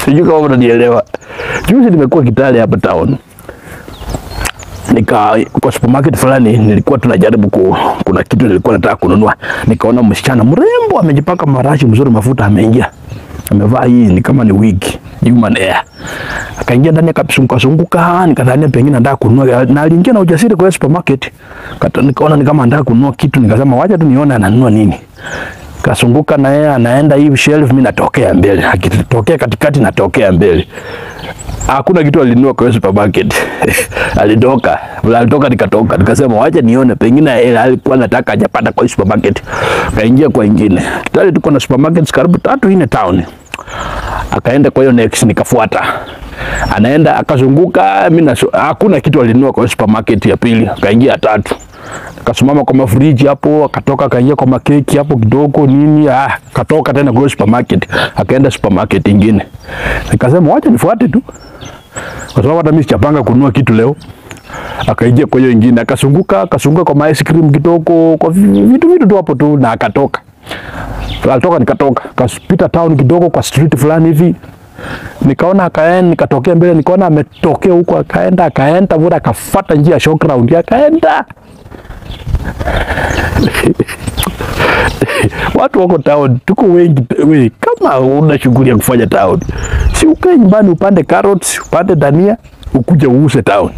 Sijui kama unanielewa. Juzi nimekuwa Kitale hapa town. Kwa supermarket fulani nilikuwa tunajaribu kuna kitu nilikuwa nataka kununua. Nikaona msichana mrembo amejipaka marashi mzuri, mafuta ameingia. Amevaa hii ni kama ni wig, human hair. Akaingia ndani akazunguka, nikadhania pengine anataka kununua, na aliingia na ujasiri kwa supermarket. Nikaona ni kama anataka kununua kitu, nikasema wacha tu nione ananunua nini. Kasunguka na yeye anaenda hivi shelf, mimi natokea mbele. Akitokea katikati natokea mbele. Hakuna kitu alinunua kwa supermarket. Alitoka nikatoka. Nikasema wacha nione pengine alikuwa anataka hajapata kwa supermarket. Kaingia kwa ingine. Kitale tuko na supermarkets karibu 3-4 town. Akaenda kwa hiyo next, nikafuata. Anaenda akazunguka, mimi hakuna kitu alinunua kwa supermarket ya pili. Kaingia 3. Akasimama kwa mafriji hapo, akatoka kaingia kwa makeki hapo kidogo nini, katoka tena kwa supermarket, akaenda supermarket nyingine. Nikasema wacha nifuate tu, kwa sababu hata mimi sijapanga kununua kitu leo. Akaingia kwa hiyo nyingine, akasunguka kwa ice cream kidogo, kwa vitu tu hapo tu, na akatoka. Alitoka nikatoka, kapita town kidogo kwa street fulani hivi. Nikaona akaenda, nikatokea mbele, nikaona ametokea huko, akaenda bora akafuata njia show ground, akaenda. Watu wako town, tuko wengi. Wewe kama una shughuli ya kufanya town, si ukae nyumbani upande carrots, upande dania, ukuje uuse town.